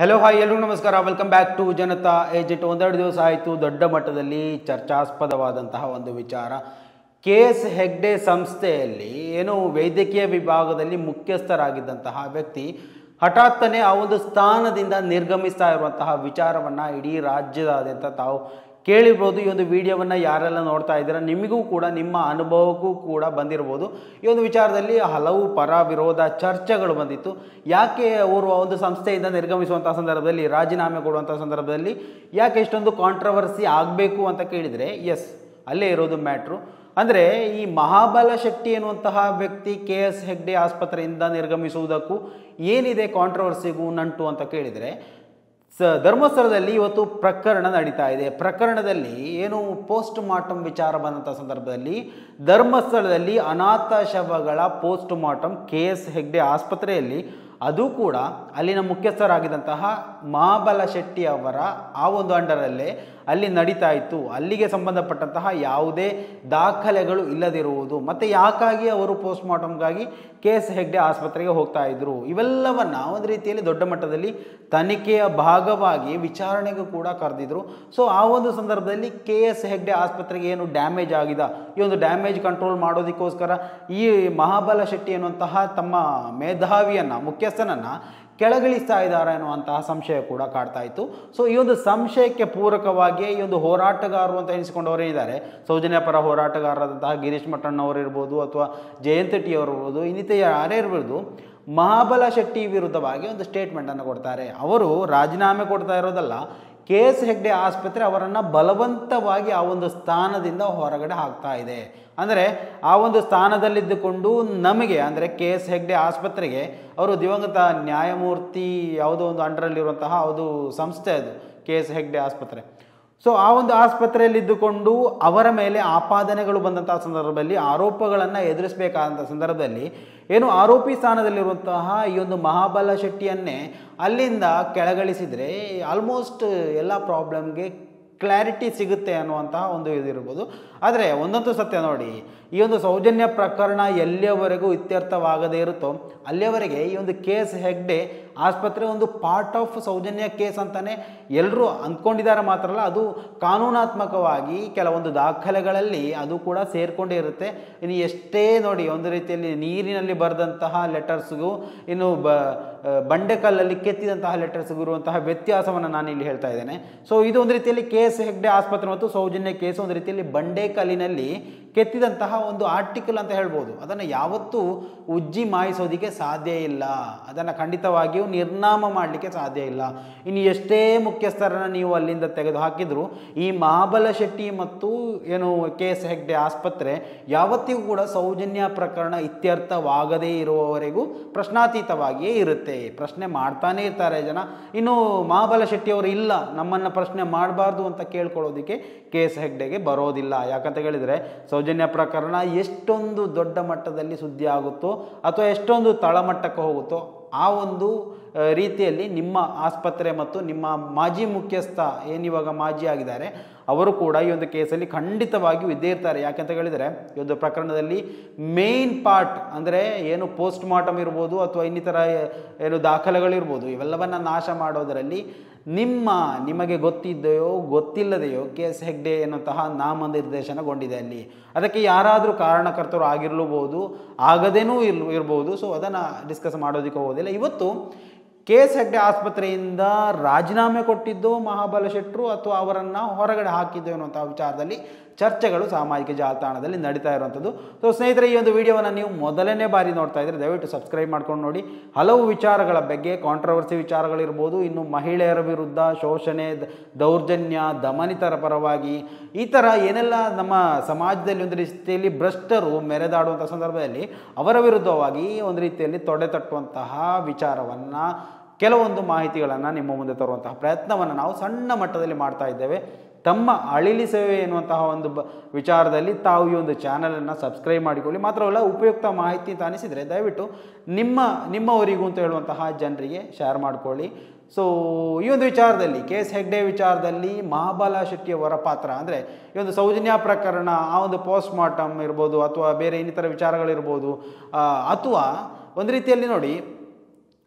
Hello hi ಎಲ್ರಿಗೂ ನಮಸ್ಕಾರ. Welcome back to Janata agent. ಒಂದೆರಡು ದಿವಸ ಆಯಿತು ದೊಡ್ಡ ಮಟ್ಟದಲ್ಲಿ ಚರ್ಚಾಸ್ಪದವಾದಂತಹ ಒಂದು ವಿಚಾರ. KS ಹೆಗ್ಡೆ ಸಂಸ್ಥೆಯಲ್ಲಿ ಏನು ವೈದ್ಯಕೀಯ ವಿಭಾಗದಲ್ಲಿ ಮುಖ್ಯಸ್ಥರಾಗಿದ್ದಂತಹ ವ್ಯಕ್ತಿ ಹಠಾತ್ತನೆ ಆ ಒಂದು ಸ್ಥಾನದಿಂದ ನಿರ್ಗಮಿಸ್ತಾ ಇರುವಂತಹ ವಿಚಾರವನ್ನು ಇಡೀ ರಾಜ್ಯದಾದ್ಯಂತ ತಾವು ಕೇಳಿರ್ಬೋದು. ಈ ಒಂದು ವಿಡಿಯೋವನ್ನು ಯಾರೆಲ್ಲ ನೋಡ್ತಾ ಇದ್ದೀರಾ ನಿಮಗೂ ಕೂಡ ನಿಮ್ಮ ಅನುಭವಕ್ಕೂ ಕೂಡ ಬಂದಿರ್ಬೋದು. ಈ ಒಂದು ವಿಚಾರದಲ್ಲಿ ಹಲವು ಪರ ವಿರೋಧ ಚರ್ಚೆಗಳು ಬಂದಿತ್ತು. ಯಾಕೆ ಅವರು ಒಂದು ಸಂಸ್ಥೆಯಿಂದ ನಿರ್ಗಮಿಸುವಂಥ ಸಂದರ್ಭದಲ್ಲಿ ರಾಜೀನಾಮೆ ಕೊಡುವಂಥ ಸಂದರ್ಭದಲ್ಲಿ ಯಾಕೆ ಇಷ್ಟೊಂದು ಕಾಂಟ್ರವರ್ಸಿ ಆಗಬೇಕು ಅಂತ ಕೇಳಿದರೆ ಎಸ್ ಅಲ್ಲೇ ಇರೋದು ಮ್ಯಾಟ್ರು. ಅಂದರೆ ಈ ಮಹಾಬಲ ಶೆಟ್ಟಿ ಎನ್ನುವಂತಹ ವ್ಯಕ್ತಿ KS ಹೆಗ್ಡೆ ಆಸ್ಪತ್ರೆಯಿಂದ ನಿರ್ಗಮಿಸುವುದಕ್ಕೂ ಏನಿದೆ ಕಾಂಟ್ರವರ್ಸಿಗೂ ನಂಟು ಅಂತ ಕೇಳಿದರೆ ಧರ್ಮಸ್ಥಳದಲ್ಲಿ ಇವತ್ತು ಪ್ರಕರಣ ನಡೀತಾ ಇದೆ. ಪ್ರಕರಣದಲ್ಲಿ ಏನು ಪೋಸ್ಟ್ ಮಾರ್ಟಮ್ ವಿಚಾರ ಬಂದಂಥ ಸಂದರ್ಭದಲ್ಲಿ ಧರ್ಮಸ್ಥಳದಲ್ಲಿ ಅನಾಥ ಶವಗಳ ಪೋಸ್ಟ್ ಮಾರ್ಟಮ್ KS ಹೆಗ್ಡೆ ಆಸ್ಪತ್ರೆಯಲ್ಲಿ, ಅದು ಕೂಡ ಅಲ್ಲಿನ ಮುಖ್ಯಸ್ಥರಾಗಿದ್ದಂತಹ ಮಹಾಬಲ ಶೆಟ್ಟಿ ಅವರ ಆ ಒಂದು ಅಂಡರಲ್ಲೇ ಅಲ್ಲಿ ನಡೀತಾ ಇತ್ತು. ಅಲ್ಲಿಗೆ ಸಂಬಂಧಪಟ್ಟಂತಹ ಯಾವುದೇ ದಾಖಲೆಗಳು ಇಲ್ಲದಿರುವುದು ಮತ್ತು ಯಾಕಾಗಿ ಅವರು ಪೋಸ್ಟ್ ಮಾರ್ಟಮ್ಗಾಗಿ KS ಹೆಗ್ಡೆ ಆಸ್ಪತ್ರೆಗೆ ಹೋಗ್ತಾ ಇದ್ರು, ಇವೆಲ್ಲವನ್ನು ಒಂದು ರೀತಿಯಲ್ಲಿ ದೊಡ್ಡ ಮಟ್ಟದಲ್ಲಿ ತನಿಖೆಯ ಭಾಗವಾಗಿ ವಿಚಾರಣೆಗೂ ಕೂಡ ಕರೆದಿದ್ರು. ಸೊ ಆ ಒಂದು ಸಂದರ್ಭದಲ್ಲಿ KS ಹೆಗ್ಡೆ ಆಸ್ಪತ್ರೆಗೆ ಏನು ಡ್ಯಾಮೇಜ್ ಆಗಿದೆ, ಈ ಒಂದು ಡ್ಯಾಮೇಜ್ ಕಂಟ್ರೋಲ್ ಮಾಡೋದಕ್ಕೋಸ್ಕರ ಈ ಮಹಾಬಲ ಶೆಟ್ಟಿ ಎನ್ನುವಂತಹ ತಮ್ಮ ಮೇಧಾವಿಯನ್ನು ಮುಖ್ಯಸ್ಥನನ್ನು ಕೆಳಗಿಳಿಸ್ತಾ ಇದ್ದಾರೆ ಅನ್ನುವಂತಹ ಸಂಶಯ ಕೂಡ ಕಾಡ್ತಾ ಇತ್ತು. ಸೊ ಈ ಒಂದು ಸಂಶಯಕ್ಕೆ ಪೂರಕವಾಗಿ ಈ ಒಂದು ಹೋರಾಟಗಾರರು ಅಂತ ಎನಿಸಿಕೊಂಡವರೇ ಇದ್ದಾರೆ. ಸೌಜನ್ಯ ಪರ ಹೋರಾಟಗಾರರಾದಂತಹ ಗಿರೀಶ್ ಮಠಣ್ಣವರು ಇರ್ಬೋದು ಅಥವಾ ಜಯಂತ್ ಟಿ ಅವರು ಇರ್ಬೋದು, ಇನ್ನಿತ ಯಾರೇ ಇರ್ಬೋದು, ಮಹಾಬಲ ಶೆಟ್ಟಿ ವಿರುದ್ಧವಾಗಿ ಒಂದು ಸ್ಟೇಟ್ಮೆಂಟನ್ನು ಕೊಡ್ತಾರೆ. ಅವರು ರಾಜೀನಾಮೆ ಕೊಡ್ತಾ ಇರೋದಲ್ಲ, KS ಹೆಗ್ಡೆ ಆಸ್ಪತ್ರೆ ಅವರನ್ನು ಬಲವಂತವಾಗಿ ಆ ಒಂದು ಸ್ಥಾನದಿಂದ ಹೊರಗಡೆ ಹಾಕ್ತಾ ಇದೆ. ಅಂದರೆ ಆ ಒಂದು ಸ್ಥಾನದಲ್ಲಿದ್ದುಕೊಂಡು ನಮಗೆ ಅಂದರೆ KS ಹೆಗ್ಡೆ ಆಸ್ಪತ್ರೆಗೆ ಅವರು ದಿವಂಗತ ನ್ಯಾಯಮೂರ್ತಿ ಯಾವುದೋ ಒಂದು ಅಂಡರಲ್ಲಿರುವಂತಹ ಅದು ಸಂಸ್ಥೆ, ಅದು KS ಹೆಗ್ಡೆ ಆಸ್ಪತ್ರೆ. ಸೊ ಆ ಒಂದು ಆಸ್ಪತ್ರೆಯಲ್ಲಿದ್ದುಕೊಂಡು ಅವರ ಮೇಲೆ ಆಪಾದನೆಗಳು ಬಂದಂತಹ ಸಂದರ್ಭದಲ್ಲಿ ಆರೋಪಗಳನ್ನು ಎದುರಿಸಬೇಕಾದಂಥ ಸಂದರ್ಭದಲ್ಲಿ ಏನು ಆರೋಪಿ ಸ್ಥಾನದಲ್ಲಿರುವಂತಹ ಈ ಒಂದು ಮಹಾಬಲ ಶೆಟ್ಟಿಯನ್ನೇ ಅಲ್ಲಿಂದ ಕೆಳಗಿಳಿಸಿದರೆ ಆಲ್ಮೋಸ್ಟ್ ಎಲ್ಲ ಪ್ರಾಬ್ಲಮ್ಗೆ ಕ್ಲಾರಿಟಿ ಸಿಗುತ್ತೆ ಅನ್ನುವಂತಹ ಒಂದು ಇದಿರ್ಬೋದು. ಆದರೆ ಒಂದಂತೂ ಸತ್ಯ ನೋಡಿ, ಈ ಒಂದು ಸೌಜನ್ಯ ಪ್ರಕರಣ ಎಲ್ಲಿಯವರೆಗೂ ಇತ್ಯರ್ಥವಾಗದೇ ಇರುತ್ತೋ ಅಲ್ಲಿಯವರೆಗೆ ಈ ಒಂದು KS ಹೆಗ್ಡೆ ಆಸ್ಪತ್ರೆ ಒಂದು ಪಾರ್ಟ್ ಆಫ್ ಸೌಜನ್ಯ ಕೇಸ್ ಅಂತಲೇ ಎಲ್ಲರೂ ಅಂದ್ಕೊಂಡಿದ್ದಾರೆ. ಮಾತ್ರ ಅಲ್ಲ, ಅದು ಕಾನೂನಾತ್ಮಕವಾಗಿ ಕೆಲವೊಂದು ದಾಖಲೆಗಳಲ್ಲಿ ಅದು ಕೂಡ ಸೇರಿಕೊಂಡೇ ಇರುತ್ತೆ. ಇನ್ನು ಎಷ್ಟೇ ನೋಡಿ, ಒಂದು ರೀತಿಯಲ್ಲಿ ನೀರಿನಲ್ಲಿ ಬರೆದಂತಹ ಲೆಟರ್ಸ್ಗೂ ಇನ್ನು ಬಂಡೆಕಲ್ಲಲ್ಲಿ ಕೆತ್ತಿದಂತಹ ಲೆಟರ್ಸ್ಗೂ ಇರುವಂತಹ ವ್ಯತ್ಯಾಸವನ್ನು ನಾನು ಇಲ್ಲಿ ಹೇಳ್ತಾ ಇದ್ದೇನೆ. ಸೊ ಇದು ಒಂದು ರೀತಿಯಲ್ಲಿ KS ಹೆಗ್ಡೆ ಆಸ್ಪತ್ರೆ ಮತ್ತು ಸೌಜನ್ಯ ಕೇಸ್ ಒಂದು ರೀತಿಯಲ್ಲಿ ಬಂಡೆಕಲ್ಲಿನಲ್ಲಿ ಕೆತ್ತಿದಂತಹ ಒಂದು ಆರ್ಟಿಕಲ್ ಅಂತ ಹೇಳ್ಬೋದು. ಅದನ್ನು ಯಾವತ್ತೂ ಉಜ್ಜಿ ಮಾಯಿಸೋದಕ್ಕೆ ಸಾಧ್ಯ ಇಲ್ಲ, ಅದನ್ನು ಖಂಡಿತವಾಗಿಯೂ ನಿರ್ನಾಮ ಮಾಡಲಿಕ್ಕೆ ಸಾಧ್ಯ ಇಲ್ಲ. ಇನ್ನು ಎಷ್ಟೇ ಮುಖ್ಯಸ್ಥರನ್ನು ನೀವು ಅಲ್ಲಿಂದ ತೆಗೆದು ಹಾಕಿದ್ರು ಈ ಮಹಾಬಲ ಶೆಟ್ಟಿ ಮತ್ತು ಏನು KS ಹೆಗ್ಡೆ ಆಸ್ಪತ್ರೆ ಯಾವತ್ತಿಗೂ ಕೂಡ ಸೌಜನ್ಯ ಪ್ರಕರಣ ಇತ್ಯರ್ಥವಾಗದೇ ಇರುವವರೆಗೂ ಪ್ರಶ್ನಾತೀತವಾಗಿಯೇ ಇರುತ್ತೆ. ಪ್ರಶ್ನೆ ಮಾಡ್ತಾನೇ ಇರ್ತಾರೆ ಜನ. ಇನ್ನು ಮಹಾಬಲ ಶೆಟ್ಟಿ ಅವರು ಇಲ್ಲ, ನಮ್ಮನ್ನು ಪ್ರಶ್ನೆ ಮಾಡಬಾರ್ದು ಅಂತ ಕೇಳ್ಕೊಳ್ಳೋದಕ್ಕೆ KS ಹೆಗ್ಡೆಗೆ ಬರೋದಿಲ್ಲ. ಯಾಕಂತ ಹೇಳಿದರೆ ಸೌಜನ್ಯ ಪ್ರಕರಣ ಎಷ್ಟೊಂದು ದೊಡ್ಡ ಮಟ್ಟದಲ್ಲಿ ಸುದ್ದಿ ಆಗುತ್ತೋ ಅಥವಾ ಎಷ್ಟೊಂದು ತಳಮಟ್ಟಕ್ಕೆ ಹೋಗುತ್ತೋ ಆ ಒಂದು ರೀತಿಯಲ್ಲಿ ನಿಮ್ಮ ಆಸ್ಪತ್ರೆ ಮತ್ತು ನಿಮ್ಮ ಮಾಜಿ ಮುಖ್ಯಸ್ಥ ಏನಿವಾಗ ಮಾಜಿ ಆಗಿದ್ದಾರೆ ಅವರು ಕೂಡ ಈ ಒಂದು ಕೇಸಲ್ಲಿ ಖಂಡಿತವಾಗಿಯೂ ಇದ್ದೇ ಇರ್ತಾರೆ. ಯಾಕೆಂತ ಹೇಳಿದರೆ ಈ ಒಂದು ಪ್ರಕರಣದಲ್ಲಿ ಮೇನ್ ಪಾರ್ಟ್ ಅಂದರೆ ಏನು ಪೋಸ್ಟ್ ಮಾರ್ಟಮ್ ಇರ್ಬೋದು ಅಥವಾ ಇನ್ನಿತರ ಏನು ದಾಖಲೆಗಳಿರ್ಬೋದು, ಇವೆಲ್ಲವನ್ನು ನಾಶ ಮಾಡೋದರಲ್ಲಿ ನಿಮಗೆ ಗೊತ್ತಿದೆಯೋ ಗೊತ್ತಿಲ್ಲದೆಯೋ KS ಹೆಗ್ಡೆ ಎನ್ನುವಂತಹ ನಾಮನಿರ್ದೇಶನಗೊಂಡಿದೆ ಅಲ್ಲಿ. ಅದಕ್ಕೆ ಯಾರಾದರೂ ಕಾರಣಕರ್ತರು ಆಗಿರಲೂಬಹುದು, ಆಗದೇನೂ ಇರ್ಬೋದು. ಸೊ ಅದನ್ನು ಡಿಸ್ಕಸ್ ಮಾಡೋದಕ್ಕೆ ಹೋಗೋದಿಲ್ಲ. ಇವತ್ತು KS ಹೆಗ್ಡೆ ಆಸ್ಪತ್ರೆಯಿಂದ ರಾಜೀನಾಮೆ ಕೊಟ್ಟಿದ್ದು ಮಹಾಬಲ ಶೆಟ್ಟರು ಅಥವಾ ಅವರನ್ನು ಹೊರಗಡೆ ಹಾಕಿದ್ದು ಎನ್ನುವಂಥ ವಿಚಾರದಲ್ಲಿ ಚರ್ಚೆಗಳು ಸಾಮಾಜಿಕ ಜಾಲತಾಣದಲ್ಲಿ ನಡೀತಾ ಇರುವಂಥದ್ದು. ಸೊ ಸ್ನೇಹಿತರೆ, ಈ ಒಂದು ವಿಡಿಯೋವನ್ನು ನೀವು ಮೊದಲನೇ ಬಾರಿ ನೋಡ್ತಾ ಇದ್ದರೆ ದಯವಿಟ್ಟು ಸಬ್ಸ್ಕ್ರೈಬ್ ಮಾಡ್ಕೊಂಡು ನೋಡಿ. ಹಲವು ವಿಚಾರಗಳ ಬಗ್ಗೆ, ಕಾಂಟ್ರವರ್ಸಿ ವಿಚಾರಗಳಿರ್ಬೋದು, ಇನ್ನು ಮಹಿಳೆಯರ ವಿರುದ್ಧ ಶೋಷಣೆ, ದೌರ್ಜನ್ಯ, ದಮನಿತರ ಪರವಾಗಿ ಈ ಥರ ಏನೆಲ್ಲ ನಮ್ಮ ಸಮಾಜದಲ್ಲಿ ಒಂದು ರೀತಿಯಲ್ಲಿ ಭ್ರಷ್ಟರು ಮೆರೆದಾಡುವಂಥ ಸಂದರ್ಭದಲ್ಲಿ ಅವರ ವಿರುದ್ಧವಾಗಿ ಒಂದು ರೀತಿಯಲ್ಲಿ ತೊಡೆ ತಟ್ಟುವಂತಹ ವಿಚಾರವನ್ನು, ಕೆಲವೊಂದು ಮಾಹಿತಿಗಳನ್ನು ನಿಮ್ಮ ಮುಂದೆ ತರುವಂತಹ ಪ್ರಯತ್ನವನ್ನು ನಾವು ಸಣ್ಣ ಮಟ್ಟದಲ್ಲಿ ಮಾಡ್ತಾ ಇದ್ದೇವೆ. ತಮ್ಮ ಅಳಿಲಿ ಸೇವೆ ಎನ್ನುವಂತಹ ಒಂದು ವಿಚಾರದಲ್ಲಿ ತಾವು ಈ ಒಂದು ಚಾನಲನ್ನು ಸಬ್ಸ್ಕ್ರೈಬ್ ಮಾಡಿಕೊಳ್ಳಿ. ಮಾತ್ರವಲ್ಲ, ಉಪಯುಕ್ತ ಮಾಹಿತಿ ಅಂತ ಅನಿಸಿದರೆ ದಯವಿಟ್ಟು ನಿಮ್ಮವರಿಗೂ ಅಂತ ಹೇಳುವಂತಹ ಜನರಿಗೆ ಶೇರ್ ಮಾಡಿಕೊಳ್ಳಿ. ಸೊ ಈ ಒಂದು ವಿಚಾರದಲ್ಲಿ KS ಹೆಗ್ಡೆ ವಿಚಾರದಲ್ಲಿ ಮಹಾಬಲ ಶೆಟ್ಟಿಯವರ ಪಾತ್ರ ಅಂದರೆ ಈ ಒಂದು ಸೌಜನ್ಯ ಪ್ರಕರಣ, ಆ ಒಂದು ಪೋಸ್ಟ್ ಮಾರ್ಟಮ್ ಇರ್ಬೋದು ಅಥವಾ ಬೇರೆ ಇನ್ನಿತರ ವಿಚಾರಗಳಿರ್ಬೋದು, ಅಥವಾ ಒಂದು ರೀತಿಯಲ್ಲಿ ನೋಡಿ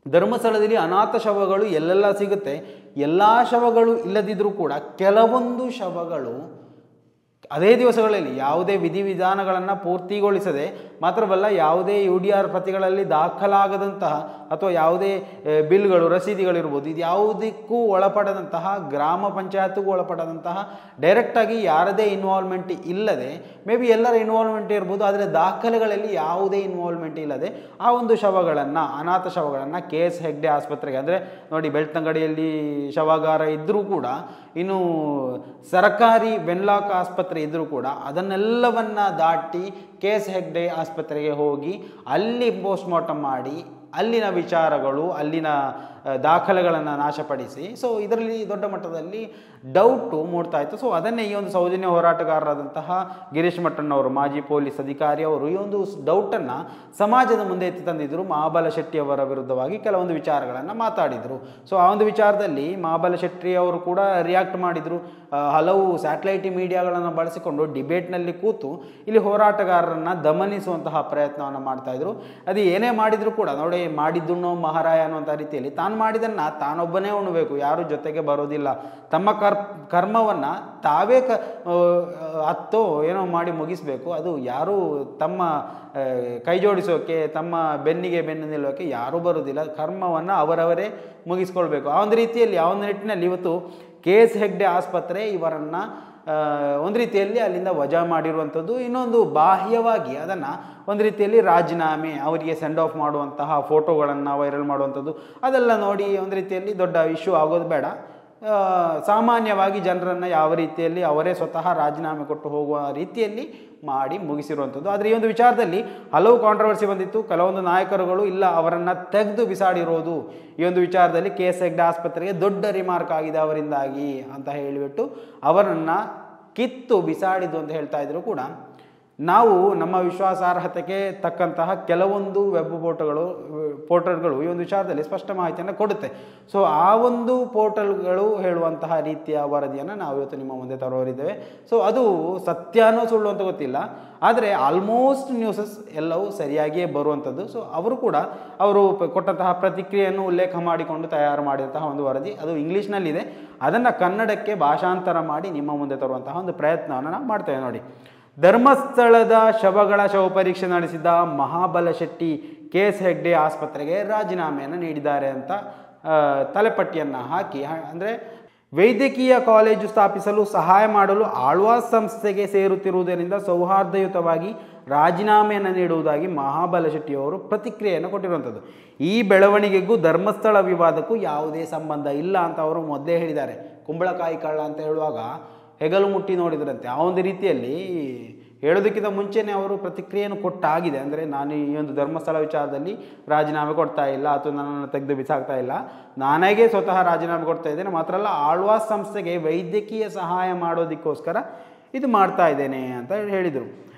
ಧರ್ಮಸ್ಥಳದಲ್ಲಿ ಅನಾಥ ಶವಗಳು ಎಲ್ಲೆಲ್ಲ ಸಿಗುತ್ತೆ, ಎಲ್ಲ ಶವಗಳು ಇಲ್ಲದಿದ್ದರೂ ಕೂಡ ಕೆಲವೊಂದು ಶವಗಳು ಅದೇ ದಿವಸಗಳಲ್ಲಿ ಯಾವುದೇ ವಿಧಿವಿಧಾನಗಳನ್ನು ಪೂರ್ತಿಗೊಳಿಸದೆ, ಮಾತ್ರವಲ್ಲ ಯಾವುದೇ UDR ಪ್ರತಿಗಳಲ್ಲಿ ದಾಖಲಾಗದಂತಹ ಅಥವಾ ಯಾವುದೇ ಬಿಲ್ಗಳು ರಸೀದಿಗಳಿರ್ಬೋದು, ಇದು ಯಾವುದಕ್ಕೂ ಒಳಪಡದಂತಹ, ಗ್ರಾಮ ಪಂಚಾಯತ್ಗೂ ಒಳಪಡದಂತಹ, ಡೈರೆಕ್ಟಾಗಿ ಯಾರದೇ ಇನ್ವಾಲ್ವ್ಮೆಂಟ್ ಇಲ್ಲದೆ, ಮೇ ಬಿ ಎಲ್ಲರ ಇನ್ವಾಲ್ವ್ಮೆಂಟ್ ಇರ್ಬೋದು, ಆದರೆ ದಾಖಲೆಗಳಲ್ಲಿ ಯಾವುದೇ ಇನ್ವಾಲ್ವ್ಮೆಂಟ್ ಇಲ್ಲದೆ ಆ ಒಂದು ಶವಗಳನ್ನು, ಅನಾಥ ಶವಗಳನ್ನು KS ಹೆಗ್ಡೆ ಆಸ್ಪತ್ರೆಗೆ, ಅಂದರೆ ನೋಡಿ ಬೆಳ್ತಂಗಡಿಯಲ್ಲಿ ಶವಾಗಾರ ಇದ್ದರೂ ಕೂಡ, ಇನ್ನು ಸರ್ಕಾರಿ ವೆನ್ಲಾಕ್ ಆಸ್ಪತ್ರೆ ಇದ್ದರೂ ಕೂಡ ಅದನ್ನೆಲ್ಲವನ್ನ ದಾಟಿ KS ಹೆಗ್ಡೆ ಆಸ್ಪತ್ರೆಗೆ ಹೋಗಿ ಅಲ್ಲಿ ಪೋಸ್ಟ್ಮಾರ್ಟಮ್ ಮಾಡಿ ಅಲ್ಲಿನ ವಿಚಾರಗಳು, ಅಲ್ಲಿನ ದಾಖಲೆಗಳನ್ನು ನಾಶಪಡಿಸಿ, ಸೊ ಇದರಲ್ಲಿ ದೊಡ್ಡ ಮಟ್ಟದಲ್ಲಿ ಡೌಟು ಮೂಡ್ತಾ ಇತ್ತು. ಸೊ ಅದನ್ನೇ ಈ ಒಂದು ಸೌಜನ್ಯ ಹೋರಾಟಗಾರರಾದಂತಹ ಗಿರೀಶ್ ಮಟ್ಟಣ್ಣವರು, ಮಾಜಿ ಪೊಲೀಸ್ ಅಧಿಕಾರಿ ಅವರು, ಈ ಒಂದು ಡೌಟನ್ನು ಸಮಾಜದ ಮುಂದೆ ಎತ್ತಿ ತಂದಿದ್ದರು. ಮಹಾಬಲ ಶೆಟ್ಟಿಯವರ ವಿರುದ್ಧವಾಗಿ ಕೆಲವೊಂದು ವಿಚಾರಗಳನ್ನು ಮಾತಾಡಿದರು. ಸೊ ಆ ಒಂದು ವಿಚಾರದಲ್ಲಿ ಮಹಾಬಲ ಶೆಟ್ಟಿ ಅವರು ಕೂಡ ರಿಯಾಕ್ಟ್ ಮಾಡಿದರು. ಹಲವು ಸ್ಯಾಟಲೈಟ್ ಮೀಡಿಯಾಗಳನ್ನು ಬಳಸಿಕೊಂಡು ಡಿಬೇಟ್ನಲ್ಲಿ ಕೂತು ಇಲ್ಲಿ ಹೋರಾಟಗಾರರನ್ನು ದಮನಿಸುವಂತಹ ಪ್ರಯತ್ನವನ್ನು ಮಾಡ್ತಾಯಿದ್ರು. ಅದು ಏನೇ ಮಾಡಿದರೂ ಕೂಡ ನೋಡಿ, ಮಾಡಿದ್ದುಣ್ಣೋ ಮಹಾರಾಯ ಅನ್ನುವಂಥ ರೀತಿಯಲ್ಲಿ ತಾನು ಮಾಡಿದನ್ನು ತಾನೊಬ್ಬನೇ ಉಣ್ಣಬೇಕು, ಯಾರು ಜೊತೆಗೆ ಬರೋದಿಲ್ಲ, ತಮ್ಮ ಕರ್ಮವನ್ನು ತಾವೇ ಹತ್ತೋ ಏನೋ ಮಾಡಿ ಮುಗಿಸ್ಬೇಕು, ಅದು ಯಾರೂ ತಮ್ಮ ಕೈ ಜೋಡಿಸೋಕೆ, ತಮ್ಮ ಬೆನ್ನಿಗೆ ಬೆನ್ನು ನಿಲ್ಲೋಕೆ ಯಾರೂ ಬರೋದಿಲ್ಲ, ಕರ್ಮವನ್ನು ಅವರವರೇ ಮುಗಿಸ್ಕೊಳ್ಬೇಕು. ಆ ಒಂದು ರೀತಿಯಲ್ಲಿ, ಆ ಒಂದು ನಿಟ್ಟಿನಲ್ಲಿ ಇವತ್ತು KS ಹೆಗ್ಡೆ ಆಸ್ಪತ್ರೆ ಇವರನ್ನು ಒಂದು ರೀತಿಯಲ್ಲಿ ಅಲ್ಲಿಂದ ವಜಾ ಮಾಡಿರುವಂಥದ್ದು. ಇನ್ನೊಂದು ಬಾಹ್ಯವಾಗಿ ಅದನ್ನು ಒಂದು ರೀತಿಯಲ್ಲಿ ರಾಜೀನಾಮೆ, ಅವರಿಗೆ ಸೆಂಡ್ ಆಫ್ ಮಾಡುವಂತಹ ಫೋಟೋಗಳನ್ನು ವೈರಲ್ ಮಾಡುವಂಥದ್ದು, ಅದೆಲ್ಲ ನೋಡಿ ಒಂದು ರೀತಿಯಲ್ಲಿ ದೊಡ್ಡ ಇಶ್ಯೂ ಆಗೋದು ಬೇಡ. ಸಾಮಾನ್ಯವಾಗಿ ಜನರನ್ನು ಯಾವ ರೀತಿಯಲ್ಲಿ ಅವರೇ ಸ್ವತಃ ರಾಜೀನಾಮೆ ಕೊಟ್ಟು ಹೋಗುವ ರೀತಿಯಲ್ಲಿ ಮಾಡಿ ಮುಗಿಸಿರುವಂಥದ್ದು. ಆದರೆ ಈ ಒಂದು ವಿಚಾರದಲ್ಲಿ ಹಲವು ಕಾಂಟ್ರವರ್ಸಿ ಬಂದಿತ್ತು. ಕೆಲವೊಂದು ನಾಯಕರುಗಳು ಇಲ್ಲ ಅವರನ್ನು ತೆಗೆದು ಬಿಸಾಡಿರೋದು, ಈ ಒಂದು ವಿಚಾರದಲ್ಲಿ KS ಹೆಗ್ಡೆ ಆಸ್ಪತ್ರೆಗೆ ದೊಡ್ಡ ರಿಮಾರ್ಕ್ ಆಗಿದೆ ಅವರಿಂದಾಗಿ ಅಂತ ಹೇಳಿಬಿಟ್ಟು ಅವರನ್ನು ಕಿತ್ತು ಬಿಸಾಡಿದ್ದು ಅಂತ ಹೇಳ್ತಾ ಇದ್ರು ಕೂಡ, ನಾವು ನಮ್ಮ ವಿಶ್ವಾಸಾರ್ಹತೆಗೆ ತಕ್ಕಂತಹ ಕೆಲವೊಂದು ವೆಬ್ ಪೋರ್ಟಲ್ಗಳು ಈ ಒಂದು ವಿಚಾರದಲ್ಲಿ ಸ್ಪಷ್ಟ ಮಾಹಿತಿಯನ್ನು ಕೊಡುತ್ತೆ. ಸೊ ಆ ಒಂದು ಪೋರ್ಟಲ್ಗಳು ಹೇಳುವಂತಹ ರೀತಿಯ ವರದಿಯನ್ನು ನಾವು ಇವತ್ತು ನಿಮ್ಮ ಮುಂದೆ ತರೋರಿದ್ದೇವೆ. ಸೊ ಅದು ಸತ್ಯನೋ ಸುಳ್ಳು ಅಂತ ಗೊತ್ತಿಲ್ಲ, ಆದರೆ ಆಲ್ಮೋಸ್ಟ್ ನ್ಯೂಸಸ್ ಎಲ್ಲವೂ ಸರಿಯಾಗಿಯೇ ಬರುವಂಥದ್ದು. ಸೊ ಅವರು ಕೂಡ ಅವರು ಕೊಟ್ಟಂತಹ ಪ್ರತಿಕ್ರಿಯೆಯನ್ನು ಉಲ್ಲೇಖ ಮಾಡಿಕೊಂಡು ತಯಾರು ಮಾಡಿದಂತಹ ಒಂದು ವರದಿ, ಅದು ಇಂಗ್ಲೀಷ್ನಲ್ಲಿದೆ. ಅದನ್ನು ಕನ್ನಡಕ್ಕೆ ಭಾಷಾಂತರ ಮಾಡಿ ನಿಮ್ಮ ಮುಂದೆ ತರುವಂತಹ ಒಂದು ಪ್ರಯತ್ನವನ್ನು ನಾವು ಮಾಡ್ತೇವೆ. ನೋಡಿ, ಧರ್ಮಸ್ಥಳದ ಶವಗಳ ಶವಪರೀಕ್ಷೆ ನಡೆಸಿದ ಮಹಾಬಲ ಶೆಟ್ಟಿ KS ಹೆಗ್ಡೆ ಆಸ್ಪತ್ರೆಗೆ ರಾಜೀನಾಮೆಯನ್ನು ನೀಡಿದ್ದಾರೆ ಅಂತ ತಲೆಪಟ್ಟಿಯನ್ನು ಹಾಕಿ, ಅಂದರೆ ವೈದ್ಯಕೀಯ ಕಾಲೇಜು ಸ್ಥಾಪಿಸಲು ಸಹಾಯ ಮಾಡಲು ಆಳ್ವಾಸ್ ಸಂಸ್ಥೆಗೆ ಸೇರುತ್ತಿರುವುದರಿಂದ ಸೌಹಾರ್ದಯುತವಾಗಿ ರಾಜೀನಾಮೆಯನ್ನು ನೀಡುವುದಾಗಿ ಮಹಾಬಲ ಶೆಟ್ಟಿಯವರು ಪ್ರತಿಕ್ರಿಯೆಯನ್ನು ಕೊಟ್ಟಿರುವಂಥದ್ದು. ಈ ಬೆಳವಣಿಗೆಗೂ ಧರ್ಮಸ್ಥಳ ವಿವಾದಕ್ಕೂ ಯಾವುದೇ ಸಂಬಂಧ ಇಲ್ಲ ಅಂತ ಅವರು ಮೊದಲೇ ಹೇಳಿದ್ದಾರೆ. ಕುಂಬಳಕಾಯಿ ಕಳ್ಳ ಅಂತ ಹೇಳುವಾಗ ಹೆಗಲು ಮುಟ್ಟಿ ನೋಡಿದ್ರಂತೆ. ಆ ಒಂದು ರೀತಿಯಲ್ಲಿ ಹೇಳೋದಕ್ಕಿಂತ ಮುಂಚೆನೇ ಅವರು ಪ್ರತಿಕ್ರಿಯೆಯನ್ನು ಕೊಟ್ಟಾಗಿದೆ. ಅಂದರೆ ನಾನು ಈ ಒಂದು ಧರ್ಮಸ್ಥಳ ವಿಚಾರದಲ್ಲಿ ರಾಜೀನಾಮೆ ಕೊಡ್ತಾ ಇಲ್ಲ ಅಥವಾ ನನ್ನನ್ನು ತೆಗೆದು ಬಿಸಾಕ್ತಾ ಇಲ್ಲ, ನಾನಾಗೇ ಸ್ವತಃ ರಾಜೀನಾಮೆ ಕೊಡ್ತಾ ಇದ್ದೇನೆ. ಮಾತ್ರ ಅಲ್ಲ, ಆಳ್ವಾಸ್ ಸಂಸ್ಥೆಗೆ ವೈದ್ಯಕೀಯ ಸಹಾಯ ಮಾಡೋದಕ್ಕೋಸ್ಕರ ಇದು ಮಾಡ್ತಾ ಇದ್ದೇನೆ ಅಂತ ಹೇಳಿದರು.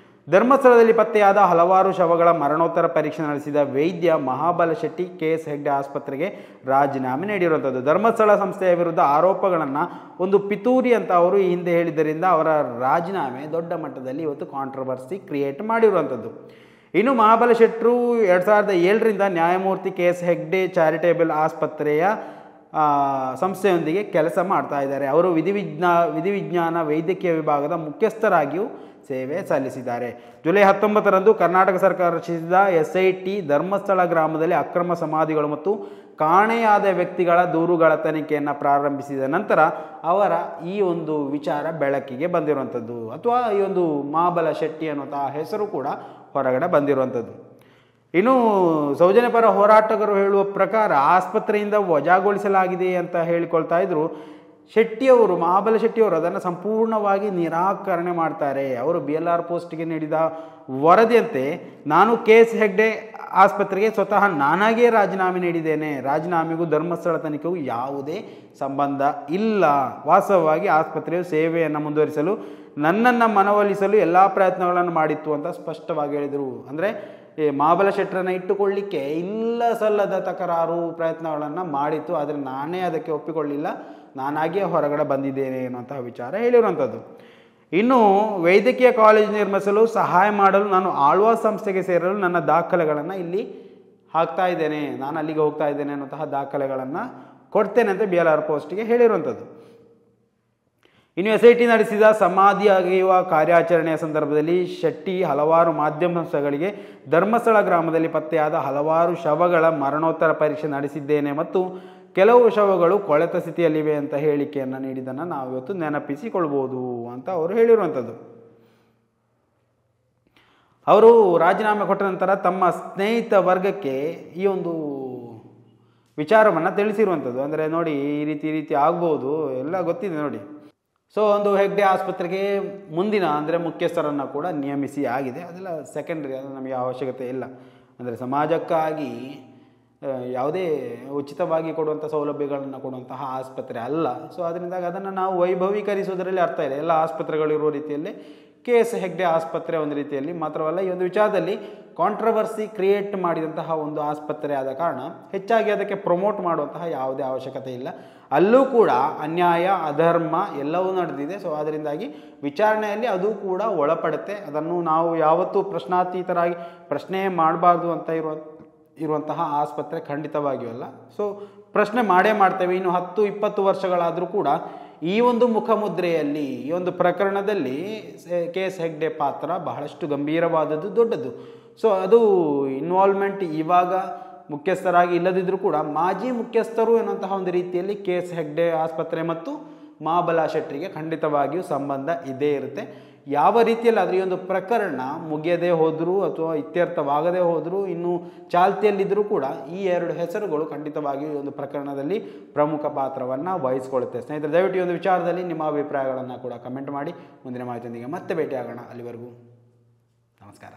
ಧರ್ಮಸ್ಥಳದಲ್ಲಿ ಪತ್ತೆಯಾದ ಹಲವಾರು ಶವಗಳ ಮರಣೋತ್ತರ ಪರೀಕ್ಷೆ ನಡೆಸಿದ ವೈದ್ಯ ಮಹಾಬಲ ಶೆಟ್ಟಿ KS ಹೆಗ್ಡೆ ಆಸ್ಪತ್ರೆಗೆ ರಾಜೀನಾಮೆ ನೀಡಿರುವಂಥದ್ದು. ಧರ್ಮಸ್ಥಳ ಸಂಸ್ಥೆಯ ವಿರುದ್ಧ ಆರೋಪಗಳನ್ನು ಒಂದು ಪಿತೂರಿ ಅಂತ ಅವರು ಈ ಹಿಂದೆ ಹೇಳಿದ್ದರಿಂದ ಅವರ ರಾಜೀನಾಮೆ ದೊಡ್ಡ ಮಟ್ಟದಲ್ಲಿ ಇವತ್ತು ಕಾಂಟ್ರವರ್ಸಿ ಕ್ರಿಯೇಟ್ ಮಾಡಿರುವಂಥದ್ದು. ಇನ್ನು ಮಹಾಬಲ ಶೆಟ್ಟರು 2007ರಿಂದ ನ್ಯಾಯಮೂರ್ತಿ KS ಹೆಗ್ಡೆ ಚಾರಿಟೇಬಲ್ ಆಸ್ಪತ್ರೆಯ ಸಂಸ್ಥೆಯೊಂದಿಗೆ ಕೆಲಸ ಮಾಡ್ತಾ ಇದ್ದಾರೆ. ಅವರು ವಿಧಿವಿಜ್ಞಾನ ವೈದ್ಯಕೀಯ ವಿಭಾಗದ ಮುಖ್ಯಸ್ಥರಾಗಿಯೂ ಸೇವೆ ಸಲ್ಲಿಸಿದ್ದಾರೆ. ಜುಲೈ 19ರಂದು ಕರ್ನಾಟಕ ಸರ್ಕಾರ ರಚಿಸಿದ SIT ಧರ್ಮಸ್ಥಳ ಗ್ರಾಮದಲ್ಲಿ ಅಕ್ರಮ ಸಮಾಧಿಗಳು ಮತ್ತು ಕಾಣೆಯಾದ ವ್ಯಕ್ತಿಗಳ ದೂರುಗಳ ತನಿಖೆಯನ್ನು ಪ್ರಾರಂಭಿಸಿದ ನಂತರ ಅವರ ಈ ಒಂದು ವಿಚಾರ ಬೆಳಕಿಗೆ ಬಂದಿರುವಂಥದ್ದು, ಅಥವಾ ಈ ಒಂದು ಮಹಾಬಲ ಶೆಟ್ಟಿ ಅನ್ನುವಂತಹ ಹೆಸರು ಕೂಡ ಹೊರಗಡೆ ಬಂದಿರುವಂಥದ್ದು. ಇನ್ನು ಸೌಜನ್ಯಪರ ಹೋರಾಟಗಾರರು ಹೇಳುವ ಪ್ರಕಾರ ಆಸ್ಪತ್ರೆಯಿಂದ ವಜಾಗೊಳಿಸಲಾಗಿದೆ ಅಂತ ಹೇಳಿಕೊಳ್ತಾ ಇದ್ರು. ಶೆಟ್ಟಿಯವರು, ಮಹಾಬಲ ಶೆಟ್ಟಿಯವರು ಅದನ್ನು ಸಂಪೂರ್ಣವಾಗಿ ನಿರಾಕರಣೆ ಮಾಡ್ತಾರೆ. ಅವರು BLR ಪೋಸ್ಟ್ಗೆ ನೀಡಿದ ವರದಿಯಂತೆ, ನಾನು KS ಹೆಗ್ಡೆ ಆಸ್ಪತ್ರೆಗೆ ಸ್ವತಃ ನಾನಾಗೇ ರಾಜೀನಾಮೆ ನೀಡಿದ್ದೇನೆ, ರಾಜೀನಾಮೆಗೂ ಧರ್ಮಸ್ಥಳ ತನಿಖೆಗೂ ಯಾವುದೇ ಸಂಬಂಧ ಇಲ್ಲ, ವಾಸ್ತವವಾಗಿ ಆಸ್ಪತ್ರೆಯು ಸೇವೆಯನ್ನು ಮುಂದುವರಿಸಲು ನನ್ನನ್ನು ಮನವೊಲಿಸಲು ಎಲ್ಲ ಪ್ರಯತ್ನಗಳನ್ನು ಮಾಡಿತ್ತು ಅಂತ ಸ್ಪಷ್ಟವಾಗಿ ಹೇಳಿದರು. ಅಂದರೆ ಮಹಾಬಲ ಶೆಟ್ಟರನ್ನು ಇಟ್ಟುಕೊಳ್ಳಿಕ್ಕೆ ಇಲ್ಲ ಸಲ್ಲದ ತಕರಾರು ಪ್ರಯತ್ನಗಳನ್ನು ಮಾಡಿತ್ತು, ಆದರೆ ನಾನೇ ಅದಕ್ಕೆ ಒಪ್ಪಿಕೊಳ್ಳಿಲ್ಲ, ನಾನಾಗಿಯೇ ಹೊರಗಡೆ ಬಂದಿದ್ದೇನೆ ಎನ್ನುವಂತಹ ವಿಚಾರ ಹೇಳಿರುವಂಥದ್ದು. ಇನ್ನು ವೈದ್ಯಕೀಯ ಕಾಲೇಜು ನಿರ್ಮಿಸಲು ಸಹಾಯ ಮಾಡಲು ನಾನು ಆಳ್ವಾಸ್ ಸಂಸ್ಥೆಗೆ ಸೇರಲು ನನ್ನ ದಾಖಲೆಗಳನ್ನು ಇಲ್ಲಿ ಹಾಕ್ತಾ ಇದ್ದೇನೆ, ನಾನು ಅಲ್ಲಿಗೆ ಹೋಗ್ತಾ ಇದ್ದೇನೆ ಅನ್ನೋಂತಹ ದಾಖಲೆಗಳನ್ನು ಕೊಡ್ತೇನೆ ಅಂತ BLR ಪೋಸ್ಟ್ಗೆ ಹೇಳಿರುವಂಥದ್ದು. ಇನ್ನು SIT ನಡೆಸಿದ ಸಮಾಧಿ ಅಗೆಯುವ ಕಾರ್ಯಾಚರಣೆಯ ಸಂದರ್ಭದಲ್ಲಿ ಶೆಟ್ಟಿ ಹಲವಾರು ಮಾಧ್ಯಮ ಸಂಸ್ಥೆಗಳಿಗೆ ಧರ್ಮಸ್ಥಳ ಗ್ರಾಮದಲ್ಲಿ ಪತ್ತೆಯಾದ ಹಲವಾರು ಶವಗಳ ಮರಣೋತ್ತರ ಪರೀಕ್ಷೆ ನಡೆಸಿದ್ದೇನೆ ಮತ್ತು ಕೆಲವು ಶವಗಳು ಕೊಳೆತ ಸ್ಥಿತಿಯಲ್ಲಿವೆ ಅಂತ ಹೇಳಿಕೆಯನ್ನು ನೀಡಿದ್ದನ್ನು ನಾವು ಇವತ್ತು ನೆನಪಿಸಿಕೊಳ್ಬೋದು ಅಂತ ಅವರು ಹೇಳಿರುವಂಥದ್ದು. ಅವರು ರಾಜೀನಾಮೆ ಕೊಟ್ಟ ನಂತರ ತಮ್ಮ ಸ್ನೇಹಿತ ವರ್ಗಕ್ಕೆ ಈ ಒಂದು ವಿಚಾರವನ್ನು ತಿಳಿಸಿರುವಂಥದ್ದು. ಅಂದರೆ ನೋಡಿ, ಈ ರೀತಿ ಆಗ್ಬೋದು, ಎಲ್ಲ ಗೊತ್ತಿದೆ ನೋಡಿ. ಸೊ ಒಂದು ಹೆಗ್ಡೆ ಆಸ್ಪತ್ರೆಗೆ ಮುಂದಿನ ಅಂದರೆ ಮುಖ್ಯಸ್ಥರನ್ನು ಕೂಡ ನೇಮಿಸಿ ಆಗಿದೆ. ಅದೆಲ್ಲ ಸೆಕೆಂಡ್ರಿ, ಅದು ನಮಗೆ ಅವಶ್ಯಕತೆ ಇಲ್ಲ. ಅಂದರೆ ಸಮಾಜಕ್ಕಾಗಿ ಯಾವುದೇ ಉಚಿತವಾಗಿ ಕೊಡುವಂಥ ಸೌಲಭ್ಯಗಳನ್ನು ಕೊಡುವಂತಹ ಆಸ್ಪತ್ರೆ ಅಲ್ಲ. ಸೊ ಅದರಿಂದಾಗಿ ಅದನ್ನು ನಾವು ವೈಭವೀಕರಿಸುವುದರಲ್ಲಿ ಅರ್ಥ ಇದೆ. ಎಲ್ಲ ಆಸ್ಪತ್ರೆಗಳಿರುವ ರೀತಿಯಲ್ಲಿ KS ಹೆಗ್ಡೆ ಆಸ್ಪತ್ರೆ ಒಂದು ರೀತಿಯಲ್ಲಿ ಮಾತ್ರವಲ್ಲ, ಈ ಒಂದು ವಿಚಾರದಲ್ಲಿ ಕಾಂಟ್ರವರ್ಸಿ ಕ್ರಿಯೇಟ್ ಮಾಡಿದಂತಹ ಒಂದು ಆಸ್ಪತ್ರೆ ಆದ ಕಾರಣ ಹೆಚ್ಚಾಗಿ ಅದಕ್ಕೆ ಪ್ರಮೋಟ್ ಮಾಡುವಂತಹ ಯಾವುದೇ ಅವಶ್ಯಕತೆ ಇಲ್ಲ. ಅಲ್ಲೂ ಕೂಡ ಅನ್ಯಾಯ, ಅಧರ್ಮ ಎಲ್ಲವೂ ನಡೆದಿದೆ. ಸೊ ಅದರಿಂದಾಗಿ ವಿಚಾರಣೆಯಲ್ಲಿ ಅದು ಕೂಡ ಒಳಪಡುತ್ತೆ. ಅದನ್ನು ನಾವು ಯಾವತ್ತೂ ಪ್ರಶ್ನಾತೀತರಾಗಿ ಪ್ರಶ್ನೆ ಮಾಡಬಾರ್ದು ಅಂತ ಇರುವಂತಹ ಆಸ್ಪತ್ರೆ ಖಂಡಿತವಾಗಿಯೂ ಅಲ್ಲ. ಸೊ ಪ್ರಶ್ನೆ ಮಾಡೇ ಮಾಡ್ತೇವೆ. ಇನ್ನು 10-20 ವರ್ಷಗಳಾದರೂ ಕೂಡ ಈ ಒಂದು ಮುಖಮುದ್ರೆಯಲ್ಲಿ, ಈ ಒಂದು ಪ್ರಕರಣದಲ್ಲಿ KS ಹೆಗ್ಡೆ ಪಾತ್ರ ಬಹಳಷ್ಟು ಗಂಭೀರವಾದದ್ದು, ದೊಡ್ಡದು. ಸೊ ಅದು ಇನ್ವಾಲ್ವ್ಮೆಂಟ್ ಇವಾಗ ಮುಖ್ಯಸ್ಥರಾಗಿ ಇಲ್ಲದಿದ್ದರೂ ಕೂಡ ಮಾಜಿ ಮುಖ್ಯಸ್ಥರು ಎನ್ನುವಂತಹ ಒಂದು ರೀತಿಯಲ್ಲಿ KS ಹೆಗ್ಡೆ ಆಸ್ಪತ್ರೆ ಮತ್ತು ಮಹಾಬಲ ಶೆಟ್ಟಿಗೆ ಖಂಡಿತವಾಗಿಯೂ ಸಂಬಂಧ ಇದ್ದೇ ಇರುತ್ತೆ. ಯಾವ ರೀತಿಯಲ್ಲಿ ಆದರೆ ಈ ಒಂದು ಪ್ರಕರಣ ಮುಗಿಯದೇ ಹೋದರೂ ಅಥವಾ ಇತ್ಯರ್ಥವಾಗದೇ ಹೋದರೂ ಇನ್ನೂ ಚಾಲ್ತಿಯಲ್ಲಿದ್ದರೂ ಕೂಡ ಈ ಎರಡು ಹೆಸರುಗಳು ಖಂಡಿತವಾಗಿಯೂ ಈ ಒಂದು ಪ್ರಕರಣದಲ್ಲಿ ಪ್ರಮುಖ ಪಾತ್ರವನ್ನು ವಹಿಸಿಕೊಳ್ಳುತ್ತೆ. ಸ್ನೇಹಿತರೆ, ದಯವಿಟ್ಟು ಈ ಒಂದು ವಿಚಾರದಲ್ಲಿ ನಿಮ್ಮ ಅಭಿಪ್ರಾಯಗಳನ್ನು ಕೂಡ ಕಮೆಂಟ್ ಮಾಡಿ. ಮುಂದಿನ ಮಾಹಿತಿಯೊಂದಿಗೆ ಮತ್ತೆ ಭೇಟಿಯಾಗೋಣ. ಅಲ್ಲಿವರೆಗೂ ನಮಸ್ಕಾರ.